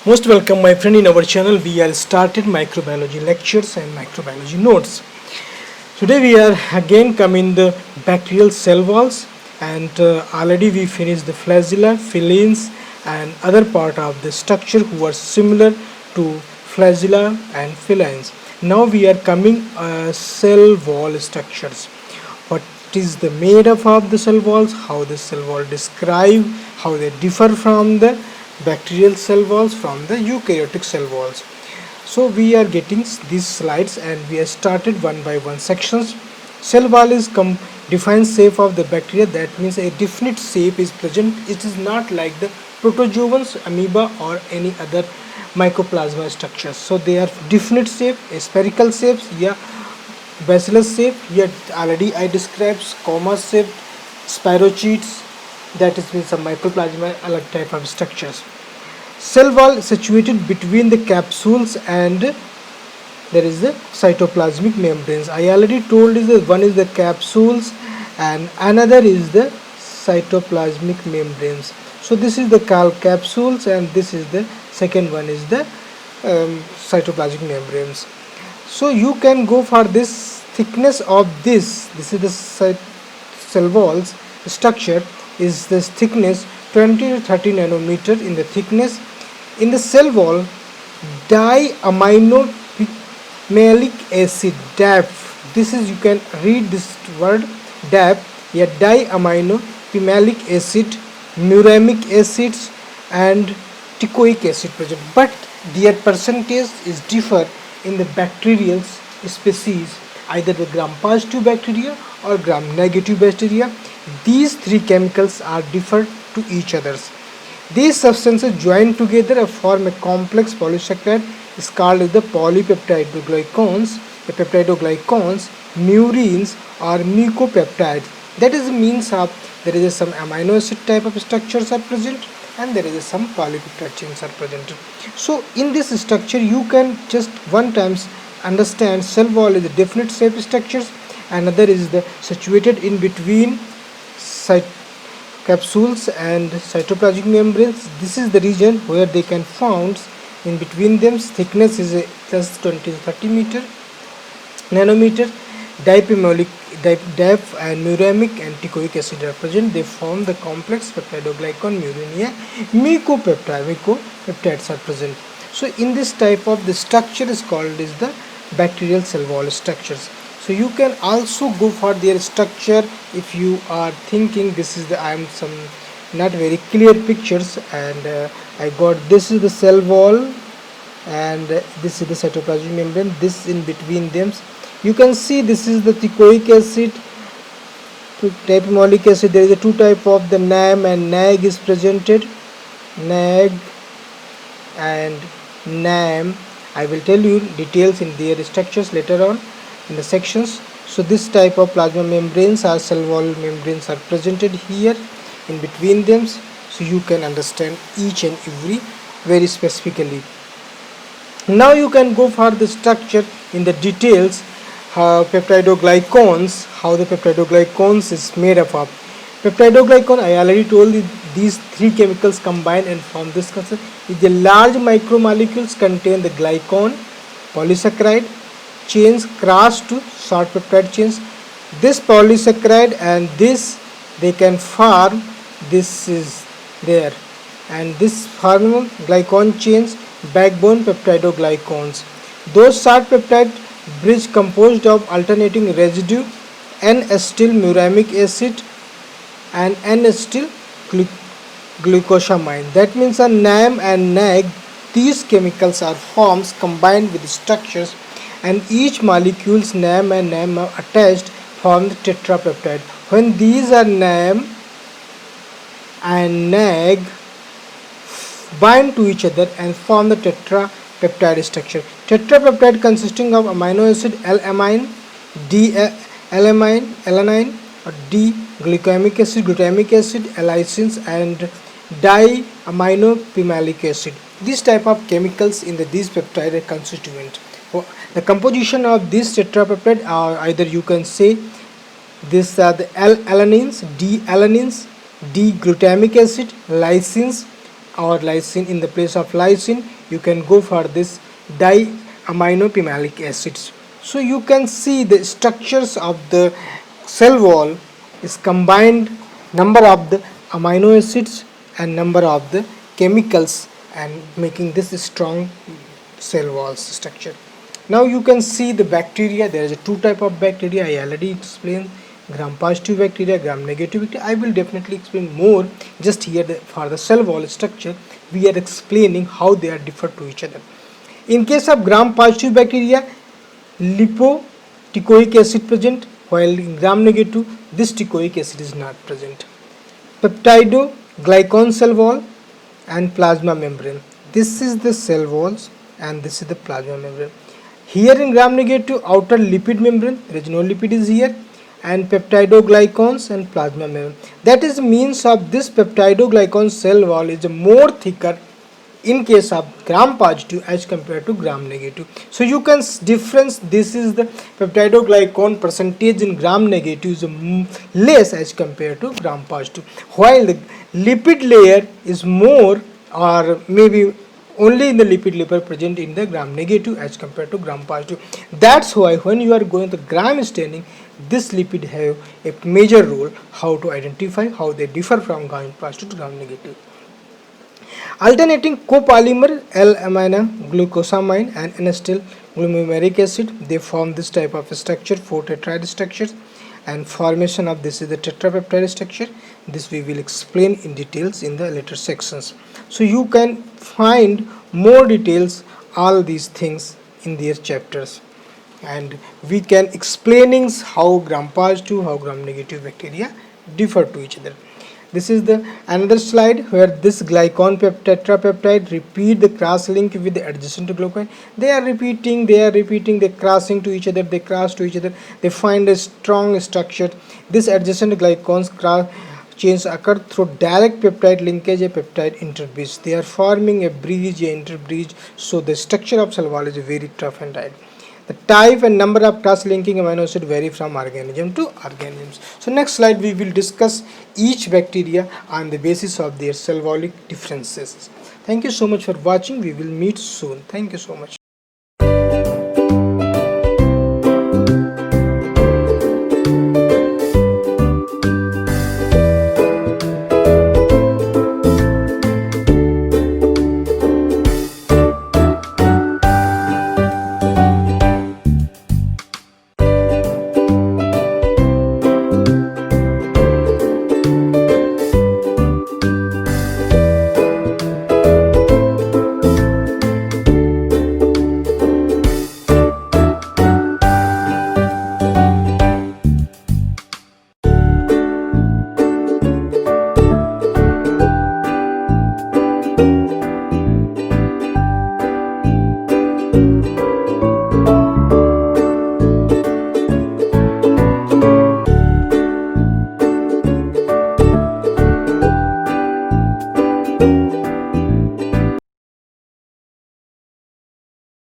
Most welcome, my friend, in our channel. We are started microbiology lectures and microbiology notes. Today we are again coming the bacterial cell walls, and already we finished the flagella, phyllenes, and other part of the structure who are similar to flagella and phyllenes. Now we are coming cell wall structures. What is the made up of the cell walls? How the cell wall describe? How they differ from the bacterial cell walls from the eukaryotic cell walls. So we are getting these slides and we have started one by one sections. Cell wall is defined shape of the bacteria, that means a definite shape is present. It is not like the protozoans, amoeba or any other mycoplasma structures. So they are definite shape, a spherical shapes, yeah, bacillus shape, yeah, already I described comma shape, spirochetes, that is means some mycoplasma alike type of structures. Cell wall situated between the capsules and there is the cytoplasmic membranes. I already told you that one is the capsules and another is the cytoplasmic membranes. So this is the capsules and this is the second one is the cytoplasmic membranes. So you can go for this thickness of this is the cell walls structure is this thickness 20 to 30 nanometer in the thickness. In the cell wall, diamino pimélic acid DAP, this is, you can read this word DAP, yeah, diamino pimélic acid, muramic acids and teichoic acid present, but their percentage is differ in the bacterial species, either the gram positive bacteria or gram negative bacteria. These three chemicals are differ to each others. These substances join together and form a complex polysaccharide is called the polypeptidoglycans, the peptidoglycans, murines or mucopeptides. That is the means of there is some amino acid type of structures are present and there is some polypeptide chains are present. So in this structure you can just one times understand cell wall is a definite shape structures, another is the situated in between capsules and cytoplasmic membranes. This is the region where they can found. In between them thickness is just 20 to 30 nanometer. Dipimolic DAP and muramic and teichoic acid are present. They form the complex peptidoglycan murinia. Mucopeptides are present. So in this type of the structure is called is the bacterial cell wall structures. So you can also go for their structure if you are thinking this is the I am some not very clear pictures and I got this is the cell wall and this is the cytoplasmic membrane, this in between them you can see this is the teichoic acid, dipimolic acid. There is a two type of the NAM and NAG is presented, NAG and NAM. I will tell you details in their structures later on in the sections. So this type of plasma membranes or cell wall membranes are presented here in between them, so you can understand each and every very specifically. Now you can go for the structure in the details, peptidoglycans, how the peptidoglycans is made up of. Peptidoglycan, I already told you, these three chemicals combine and form this concept. The large micromolecules contain the glycan, polysaccharide chains cross to short peptide chains. This polysaccharide and this they can form, this is there, and this form glycan chains, backbone peptidoglycans. Those short peptide bridge composed of alternating residue N-acetyl muramic acid and N-acetyl glucosamine. That means a NAM and NAG, these chemicals are forms combined with structures and each molecules NAM and NAM are attached form the tetrapeptide. When these are NAM and NAG bind to each other and form the tetrapeptide structure. Tetrapeptide consisting of amino acid L-amine, D-alanine or D-glucamic acid, glutamic acid, lysines and diamino pimélic acid. This type of chemicals in these peptide are constituent. The composition of this tetrapeptide are either you can say these are the L-alanines, D-alanines, D-glutamic acid, lysines, or lysine. In the place of lysine, you can go for this diaminopimalic acids. So you can see the structures of the cell wall is combined number of the amino acids and number of the chemicals, and making this strong cell walls structure. Now you can see the bacteria. There is a two type of bacteria. I already explained gram positive bacteria, gram negative bacteria. I will definitely explain more. Just here for the cell wall structure, we are explaining how they are different to each other. In case of gram positive bacteria, lipoticoic acid present, while in gram negative this ticoic acid is not present. Peptidoglycan cell wall and plasma membrane. This is the cell walls and this is the plasma membrane. Here in gram negative, outer lipid membrane, there is no lipid is here, and peptidoglycans and plasma membrane. That is means of this peptidoglycan cell wall is more thicker in case of gram positive as compared to gram negative. So you can difference, this is the peptidoglycan percentage in gram negative is less as compared to gram positive, while the lipid layer is more, or maybe only in the lipid layer present in the gram negative as compared to gram positive. That's why when you are going to gram staining, this lipid have a major role how to identify how they differ from gram positive to gram negative. Alternating copolymer L-amino-glucosamine and N-acetyl glumaric acid, they form this type of structure, 4 tetrahedral structures, and formation of this is the tetrapeptide structure. This we will explain in details in the later sections. So you can find more details all these things in their chapters, and we can explaining how gram positive, how gram negative bacteria differ to each other. This is the another slide where this glycan tetrapeptide repeat the cross link with the adjacent glycan. They are repeating, they crossing to each other, they cross to each other, they find a strong structure. This adjacent glycans cross change occur through direct peptide linkage, a peptide interbridge. They are forming a bridge, a interbridge, so the structure of cell wall is very tough and tight. The type and number of cross-linking amino acid vary from organism to organisms. So next slide we will discuss each bacteria on the basis of their cell wallic differences. Thank you so much for watching. We will meet soon. Thank you so much.